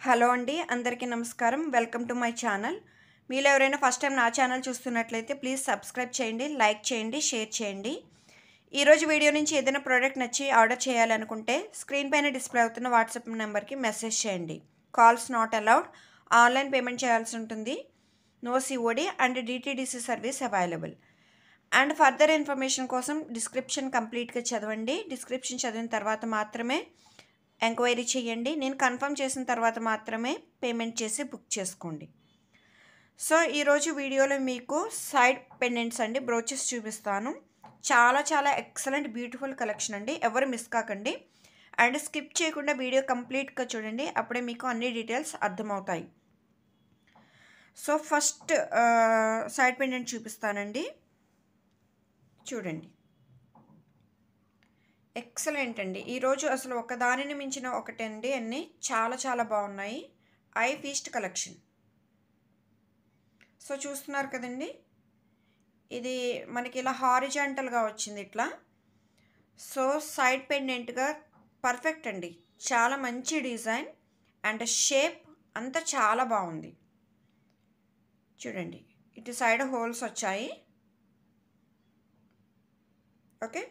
Hello అండి, అందరికీ నమస్కారం. Welcome to my channel. మీలో ఎవరైనా ఫస్ట్ టైం నా ఛానల్ చూస్తున్నట్లయితే ప్లీజ్ సబ్స్క్రైబ్ చేయండి, లైక్ చేయండి, షేర్ చేయండి. ఈరోజు వీడియో నుంచి ఏదైనా ప్రోడక్ట్ నచ్చి ఆర్డర్ చేయాలనుకుంటే స్క్రీన్ పైన డిస్ప్లే అవుతున్న వాట్సాప్ నెంబర్కి మెసేజ్ చేయండి. Calls not allowed. Online payment చేయాల్సి ఉంటుంది. No COD and DTDC service available. And further information కోసం డిస్క్రిప్షన్ కంప్లీట్గా చదవండి. డిస్క్రిప్షన్ చదివిన తర్వాత మాత్రమే ఎంక్వైరీ చేయండి. నేను కన్ఫర్మ్ చేసిన తర్వాత మాత్రమే పేమెంట్ చేసి బుక్ చేసుకోండి. సో ఈరోజు వీడియోలో మీకు సైడ్ పెండెంట్స్ అండి, బ్రోచెస్ చూపిస్తాను. చాలా చాలా ఎక్సలెంట్ బ్యూటిఫుల్ కలెక్షన్ అండి. ఎవరు మిస్ కాకండి అండ్ స్కిప్ చేయకుండా వీడియో కంప్లీట్గా చూడండి. అప్పుడే మీకు అన్ని డీటెయిల్స్ అర్థమవుతాయి. సో ఫస్ట్ సైడ్ పెండెంట్ చూపిస్తానండి, చూడండి. ఎక్సలెంట్ అండి. ఈరోజు అసలు ఒకదానిని మించిన ఒకటండి, అన్నీ చాలా చాలా బాగున్నాయి. I feast collection. సో చూస్తున్నారు కదండి, ఇది మనకి ఇలా హారిజాంటల్గా వచ్చింది ఇట్లా. సో సైడ్ పెండెంట్గా పర్ఫెక్ట్ అండి. చాలా మంచి డిజైన్ అండ్ షేప్ అంతా చాలా బాగుంది. చూడండి, ఇటు సైడ్ హోల్స్ వచ్చాయి. ఓకే,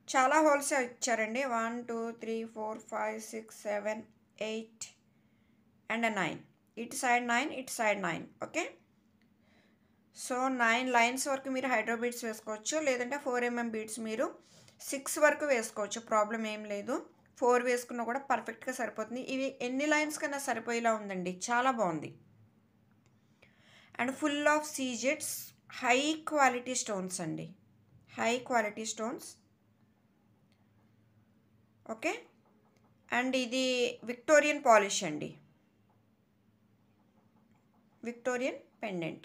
చాలా హోల్స్ ఇచ్చారండి. 1 2 3 4 5 6 7 8 అండ్ 9. ఇటు సైడ్ 9, ఇటు సైడ్ 9. ఓకే, సో 9 లైన్స్ వరకు మీరు హైడ్రో బీడ్స్ వేసుకోవచ్చు, లేదంటే 4mm బీడ్స్ మీరు 6 వరకు వేసుకోవచ్చు, ప్రాబ్లం ఏం లేదు. 4 వేసుకున్నా కూడా పర్ఫెక్ట్గా సరిపోతుంది. ఇవి ఎన్ని లైన్స్ కన్నా సరిపోయేలా ఉందండి, చాలా బాగుంది. అండ్ ఫుల్ ఆఫ్ సీజెట్స్, హై క్వాలిటీ స్టోన్స్ అండి, high quality stones. Okay, and ఇది విక్టోరియన్ పాలిష్ అండి, విక్టోరియన్ పెండెంట్.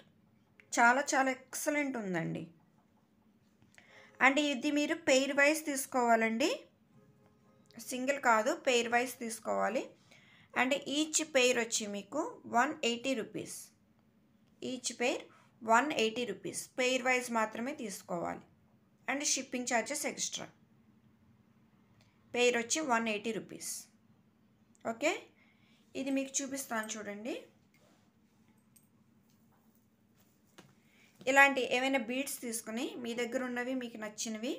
చాలా చాలా ఎక్సలెంట్ ఉందండి. అండ్ ఇది మీరు పెయిర్ వైజ్ తీసుకోవాలండి, సింగిల్ కాదు, పెయిర్ వైజ్ తీసుకోవాలి. అండ్ ఈచ్ పెయిర్ వచ్చి మీకు 180 rupees. Each pair 180 rupees. Pair wise మాత్రమే తీసుకోవాలి. And shipping charges extra. Pair వచ్చి 180 రూపీస్. ఓకే, ఇది మీకు చూపిస్తాను చూడండి. ఇలాంటి ఏమైనా బీడ్స్ తీసుకుని మీ దగ్గర ఉన్నవి మీకు నచ్చినవి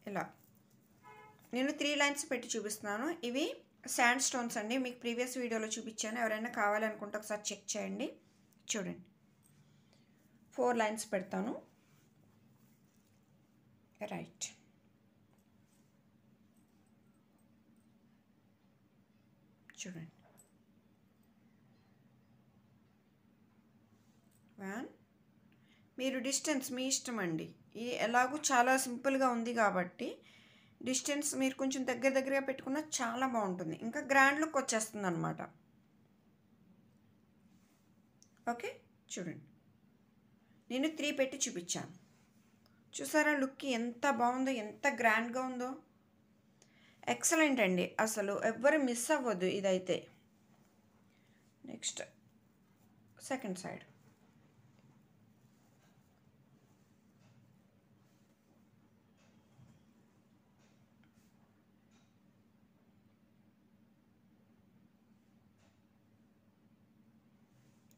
ఇలా నేను 3 లైన్స్ పెట్టి చూపిస్తున్నాను. ఇవి శాండ్ స్టోన్స్ అండి, మీకు ప్రీవియస్ వీడియోలో చూపించాను. ఎవరైనా కావాలనుకుంటే ఒకసారి చెక్ చేయండి. చూడండి, 4 లైన్స్ పెడతాను. రైట్, చూడండి. 1. మీరు డిస్టెన్స్ మీ ఇష్టం అండి. ఇది ఎలాగూ చాలా సింపుల్గా ఉంది కాబట్టి డిస్టెన్స్ మీరు కొంచెం దగ్గరగా పెట్టుకున్నా చాలా బాగుంటుంది, ఇంకా గ్రాండ్ లుక్ వచ్చేస్తుంది అనమాట. ఓకే, చూడండి, నేను 3 పెట్టి చూపించాను. చూసారా లుక్ ఎంత బాగుందో, ఎంత గ్రాండ్గా ఉందో. ఎక్సలెంట్ అండి, అసలు ఎవ్వరు మిస్ అవ్వద్దు ఇదైతే. Next second side.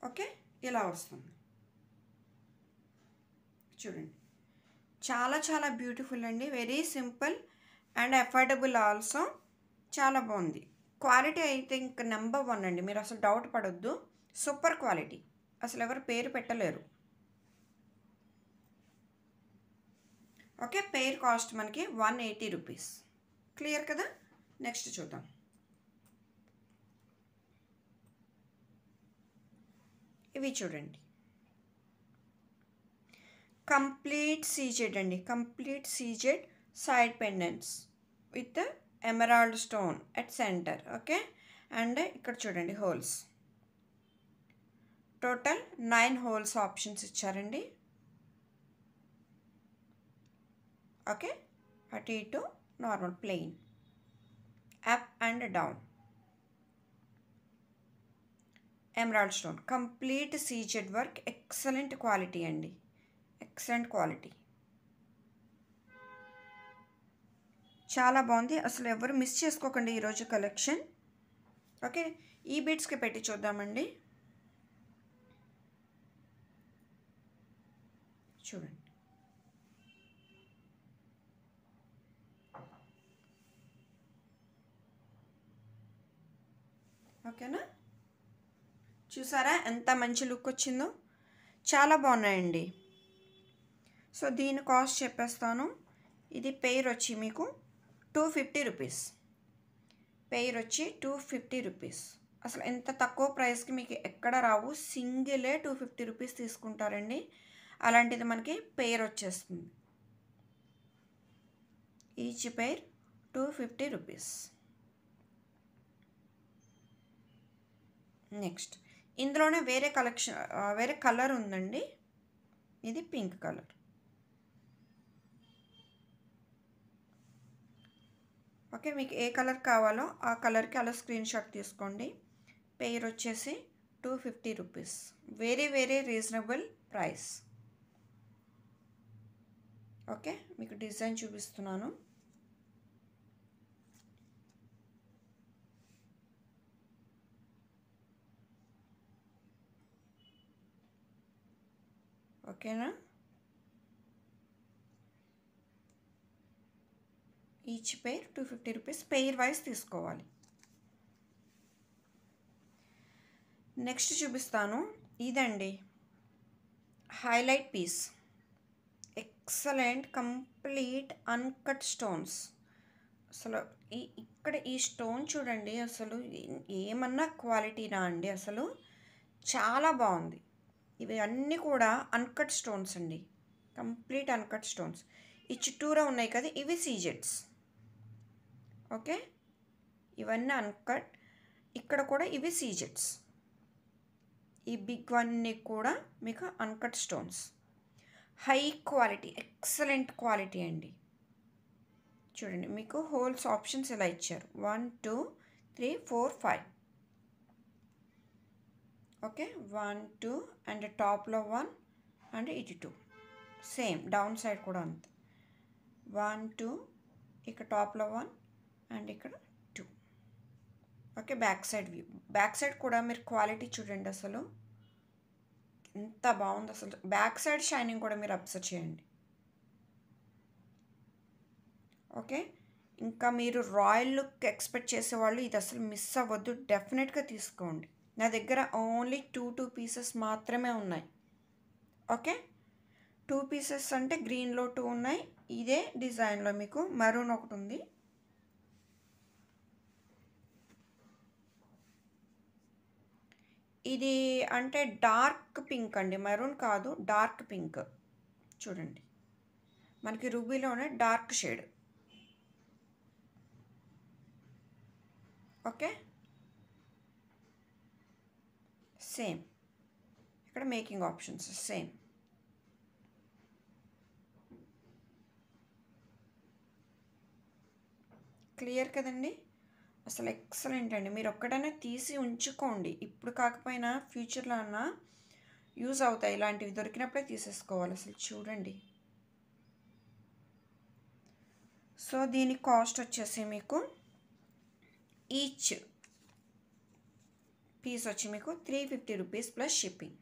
ఓకే, ఇలా వస్తుంది. చూడండి, చాలా చాలా బ్యూటిఫుల్ అండి, very simple and affordable also. చాలా బాగుంది. క్వాలిటీ అయితే ఇంకా నెంబర్ 1 అండి, మీరు అసలు డౌట్ పడొద్దు. సూపర్ క్వాలిటీ, అసలు ఎవరు పేరు పెట్టలేరు. ఓకే, పెయిర్ కాస్ట్ మనకి 180 రూపీస్. క్లియర్ కదా. నెక్స్ట్ చూద్దాం. ఇవి చూడండి, కంప్లీట్ సీజెడ్ అండి, complete CZ side pendants with emerald stone at centre. Okay, and ఇక్కడ చూడండి హోల్స్. టోటల్ 9 హోల్స్ ఆప్షన్స్ ఇచ్చారండి. ఓకే, అటు ఇటు normal plain, up and down. Emerald stone, complete CZ work, excellent quality అండి, ఎక్సలెంట్ క్వాలిటీ. చాలా బాగుంది, అసలు ఎవరు మిస్ చేసుకోకండి ఈరోజు కలెక్షన్. ఓకే, ఈ బీడ్స్కి పెట్టి చూద్దామండి. చూడండి, ఓకేనా? చూసారా ఎంత మంచి లుక్ వచ్చిందో? చాలా బాగున్నాయండి. సో దీని కాస్ట్ చెప్పేస్తాను. ఇది పెయిర్ వచ్చి మీకు 250 రూపీస్. పెయిర్ వచ్చి 250 రూపీస్. అసలు ఎంత తక్కువ ప్రైస్కి మీకు ఎక్కడ రావు. సింగిలే 250 రూపీస్ తీసుకుంటారండి. అలాంటిది మనకి పెయిర్ వచ్చేస్తుంది. Each pair 250 rupees. నెక్స్ట్ ఇందులోనే వేరే కలర్ ఉందండి. ఇది పింక్ కలర్. ఓకే, మీకు ఏ కలర్ కావాలో ఆ కలర్కి అలా స్క్రీన్ షాట్ తీసుకోండి. పెయిర్ వచ్చేసి 250 rupees. Very very reasonable price. Okay, మీకు డిజైన్ చూపిస్తున్నాను. ఓకేనా? Each pair 250 rupees. Pair wise తీసుకోవాలి. నెక్స్ట్ చూపిస్తాను. ఇదండి highlight piece. Excellent complete uncut stones. అసలు ఇక్కడ ఈ స్టోన్ చూడండి, అసలు ఏమన్నా క్వాలిటీనా అండి. అసలు చాలా బాగుంది. ఇవి అన్నీ కూడా అన్కట్ స్టోన్స్ అండి, కంప్లీట్ అన్కట్ స్టోన్స్. ఈ చుట్టూరా ఉన్నాయి కదా, ఇవి సీజెట్స్. ఓకే, ఇవన్నీ అన్కట్. ఇక్కడ కూడా ఇవి సీజెట్స్. ఈ బిగ్ అన్నీ కూడా మీకు uncut stones. High quality, excellent quality అండి. చూడండి, మీకు హోల్స్ ఆప్షన్స్ ఇలా ఇచ్చారు. 1 2 3 4 5. ఓకే, 1 2 అండ్ టాప్లో 1 అండ్ ఇటు 2. సేమ్ డౌన్ సైడ్ కూడా అంతే. 1 2, ఇక్కడ టాప్లో 1 అండ్ ఇక్కడ 2. Okay, back side view. Back side కూడా మీరు క్వాలిటీ చూడండి, అసలు ఎంత బాగుంది. అసలు బ్యాక్ సైడ్ షైనింగ్ కూడా మీరు అబ్జర్వ్ చేయండి. ఓకే, ఇంకా మీరు రాయల్ లుక్ ఎక్స్పెక్ట్ చేసేవాళ్ళు ఇది అసలు మిస్ అవ్వద్దు, డెఫినెట్గా తీసుకోండి. నా దగ్గర ఓన్లీ 2 పీసెస్ మాత్రమే ఉన్నాయి. ఓకే, 2 పీసెస్ అంటే గ్రీన్లో 2 ఉన్నాయి. ఇదే డిజైన్లో మీకు మరూన్ ఒకటి ఉంది. ఇది అంటే డార్క్ పింక్ అండి, మెరూన్ కాదు, డార్క్ పింక్. చూడండి, మనకి రూబీలోనే డార్క్ షేడ్. ఓకే, సేమ్ ఇక్కడ మేకింగ్ ఆప్షన్స్ సేమ్. క్లియర్ కదండి? అసలు ఎక్సలెంట్ అండి. మీరు ఒక్కడైనా తీసి ఉంచుకోండి, ఇప్పుడు కాకపోయినా ఫ్యూచర్లో అన్నా యూజ్ అవుతాయి. ఇలాంటివి దొరికినప్పుడే తీసేసుకోవాలి. అసలు చూడండి. సో దీని కాస్ట్ వచ్చేసి మీకు ఈచ్ పీస్ వచ్చి మీకు 350 rupees plus shipping.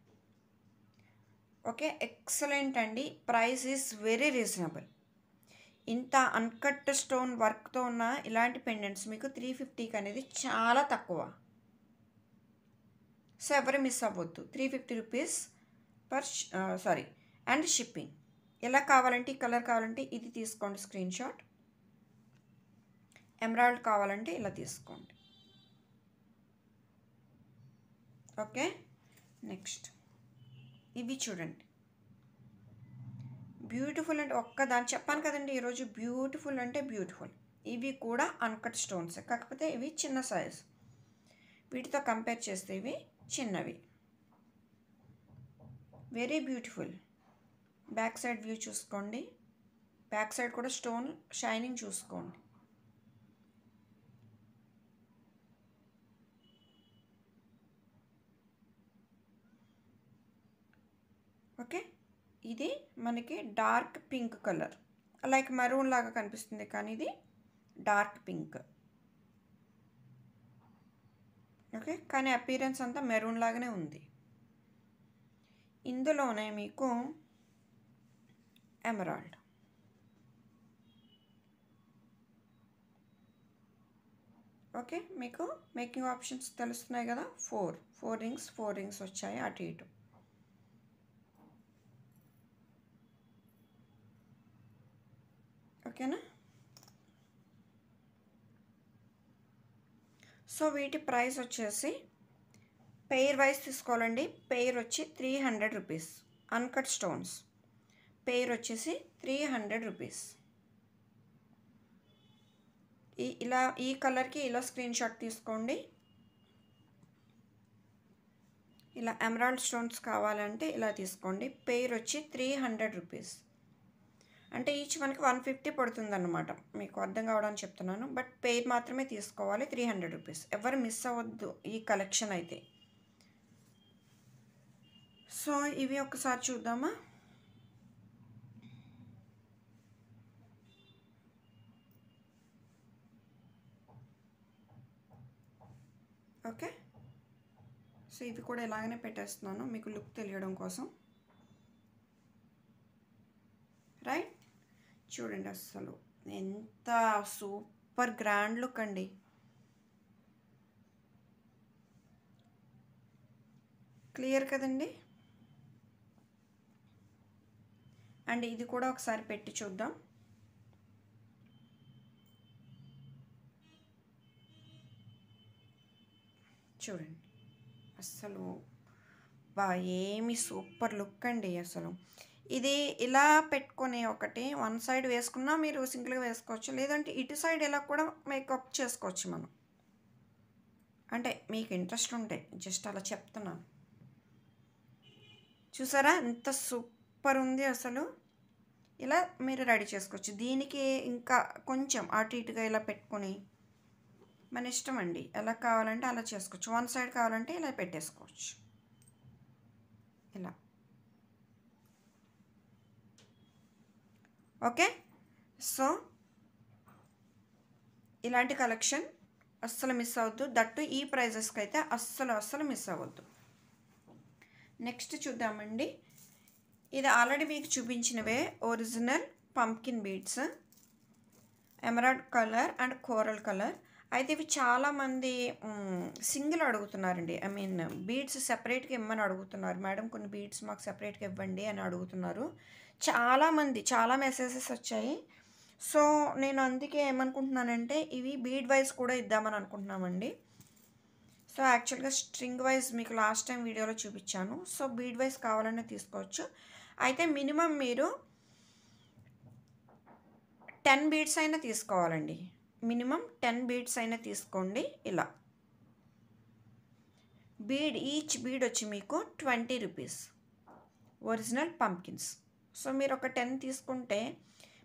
Okay, excellent అండి. Price is very reasonable. ఇంత అన్కట్ స్టోన్ వర్క్తో ఉన్న ఇలాంటి పెండెంట్స్ మీకు 350కి అనేది చాలా తక్కువ. సో ఎవరు మిస్ అవ్వద్దు. 350 రూపీస్ అండ్ షిప్పింగ్. ఎలా కావాలంటే ఈ కలర్ కావాలంటే ఇది తీసుకోండి స్క్రీన్ షాట్. ఎమరాల్డ్ కావాలంటే ఇలా తీసుకోండి. ఓకే, నెక్స్ట్ ఇవి చూడండి, బ్యూటిఫుల్ అంటే ఒక్కదాన్ని చెప్పాను కదండి ఈరోజు, బ్యూటిఫుల్ అంటే బ్యూటిఫుల్. ఇవి కూడా అన్కట్ స్టోన్స్, కాకపోతే ఇవి చిన్న సైజ్. వీటితో కంపేర్ చేస్తే ఇవి చిన్నవి. Very beautiful. Back side view చూసుకోండి. బ్యాక్ సైడ్ కూడా స్టోన్ షైనింగ్ చూసుకోండి. ఓకే, ఇది మనకి dark pink colour, like maroon లాగా కనిపిస్తుంది కానీ ఇది డార్క్ పింక్. ఓకే, కానీ అపీరెన్స్ అంతా మెరూన్ లాగానే ఉంది. ఇందులోనే మీకు ఎమరాల్డ్, ఓకే, మీకు మేకింగ్ ఆప్షన్స్ తెలుస్తున్నాయి కదా. ఫోర్ రింగ్స్ వచ్చాయి అటు ఇటు. ఓకేనా. సో వీటి ప్రైస్ వచ్చేసి పెయిర్ వైజ్ తీసుకోవాలండి. పెయిర్ వచ్చి 300 రూపీస్. అన్కట్ స్టోన్స్ పెయిర్ వచ్చేసి 300 రూపీస్. ఈ కలర్కి ఇలా స్క్రీన్ షాట్ తీసుకోండి. ఇలా ఎమరాల్డ్ స్టోన్స్ కావాలంటే ఇలా తీసుకోండి. పెయిర్ వచ్చి 300 రూపీస్. అంటే ఈచ్ మనకి 150 పడుతుంది అన్నమాట. మీకు అర్థం కావడానికి చెప్తున్నాను. బట్ పెయిర్ మాత్రమే తీసుకోవాలి, 300 రూపీస్. ఎవరు మిస్ అవ్వద్దు ఈ కలెక్షన్ అయితే. సో ఇవి ఒకసారి చూద్దామా. ఓకే, సో ఇవి కూడా ఇలాగనే పెట్టేస్తున్నాను మీకు లుక్ తెలియడం కోసం. రైట్, చూడండి అసలు ఎంత సూపర్ గ్రాండ్ లుక్ అండి. క్లియర్ కదండి. అండ్ ఇది కూడా ఒకసారి పెట్టి చూద్దాం. చూడండి అసలు ఏమి సూపర్ లుక్ అండి. అసలు ఇది ఇలా పెట్టుకొని ఒకటి వన్ సైడ్ వేసుకున్నా మీరు సింగిల్గా వేసుకోవచ్చు, లేదంటే ఇటు సైడ్ ఇలా కూడా మేకప్ చేసుకోవచ్చు మనం. అంటే మీకు ఇంట్రెస్ట్ ఉంటే జస్ట్ అలా చెప్తున్నాను. చూసారా ఎంత సూపర్ ఉంది అసలు. ఇలా మీరు రెడీ చేసుకోవచ్చు. దీనికి ఇంకా కొంచెం అటు ఇటుగా ఇలా పెట్టుకొని మన ఇష్టం అండి. ఎలా కావాలంటే అలా చేసుకోవచ్చు. వన్ సైడ్ కావాలంటే ఇలా పెట్టేసుకోవచ్చు. ఇలా ఓకే. సో ఇలాంటి కలెక్షన్ అస్సలు మిస్ అవ్వద్దు. దట్టు ఈ ప్రైజెస్కి అయితే అస్సలు మిస్ అవ్వద్దు. నెక్స్ట్ చూద్దామండి. ఇది ఆల్రెడీ మీకు చూపించినవే original pumpkin beads, emerald colour and coral colour. అయితే ఇవి చాలామంది సింగిల్ అడుగుతున్నారండి. ఐ మీన్ బీడ్స్ సెపరేట్గా ఇవ్వమని అడుగుతున్నారు. మేడం కొన్ని బీడ్స్ మాకు సెపరేట్గా ఇవ్వండి అని అడుగుతున్నారు చాలామంది. చాలా మెసేజెస్ వచ్చాయి. సో నేను అందుకే ఏమనుకుంటున్నానంటే ఇవి బీడ్ వైజ్ కూడా ఇద్దామని అనుకుంటున్నామండి. సో యాక్చువల్గా స్ట్రింగ్ వైజ్ మీకు లాస్ట్ టైం వీడియోలో చూపించాను. సో బీడ్ వైజ్ కావాలనే తీసుకోవచ్చు. అయితే మినిమం మీరు 10 బీడ్స్ అయినా తీసుకోవాలండి. మినిమం 10 బీడ్స్ అయినా తీసుకోండి. ఇలా బీడ్ ఈచ్ బీడ్ వచ్చి మీకు 20 రూపీస్ ఒరిజినల్ పంప్కిన్స్. సో మీరు ఒక 10 తీసుకుంటే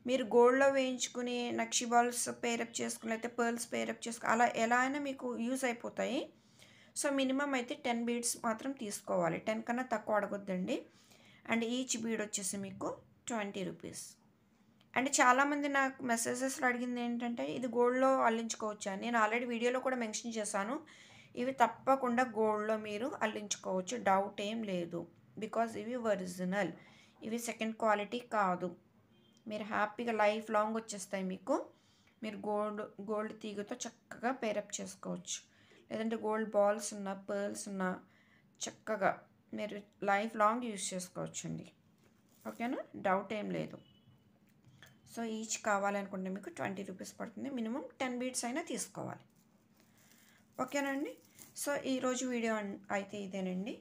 మీరు గోల్డ్లో వేయించుకుని నక్షి బాల్స్ పేరప్ చేసుకుని అయితే పర్ల్స్ పేరప్ చేసుకుని అలా ఎలా అయినా మీకు యూజ్ అయిపోతాయి. సో మినిమం అయితే 10 బీడ్స్ మాత్రం తీసుకోవాలి. 10 కన్నా తక్కువ అడగొద్దండి. అండ్ ఈచ్ బీడ్ వచ్చేసి మీకు 20 రూపీస్. అండ్ చాలామంది నాకు మెసేజెస్లో అడిగింది ఏంటంటే ఇది గోల్డ్లో అల్లించుకోవచ్చా. నేను ఆల్రెడీ వీడియోలో కూడా మెన్షన్ చేశాను. ఇవి తప్పకుండా గోల్డ్లో మీరు అల్లించుకోవచ్చు, డౌట్ ఏం లేదు. బికాజ్ ఇవి ఒరిజినల్, ఇవి సెకండ్ క్వాలిటీ కాదు. మీరు హ్యాపీగా లైఫ్ లాంగ్ వచ్చేస్తాయి మీకు. మీరు గోల్డ్ తీగతో చక్కగా పేరప్ చేసుకోవచ్చు, లేదంటే గోల్డ్ బాల్స్ ఉన్న పర్ల్స్ ఉన్న చక్కగా మీరు లైఫ్ లాంగ్ యూజ్ చేసుకోవచ్చు అండి. ఓకేనా, డౌట్ ఏం లేదు. సో ఈచ్ కావాలనుకుంటే మీకు 20 రూపీస్ పడుతుంది. మినిమం 10 బీడ్స్ అయినా తీసుకోవాలి. ఓకేనండి. సో ఈరోజు వీడియో అయితే ఇదేనండి.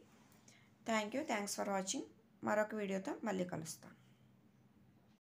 Thanks for watching. మరొక వీడియోతో మళ్ళీ కలుస్తాను.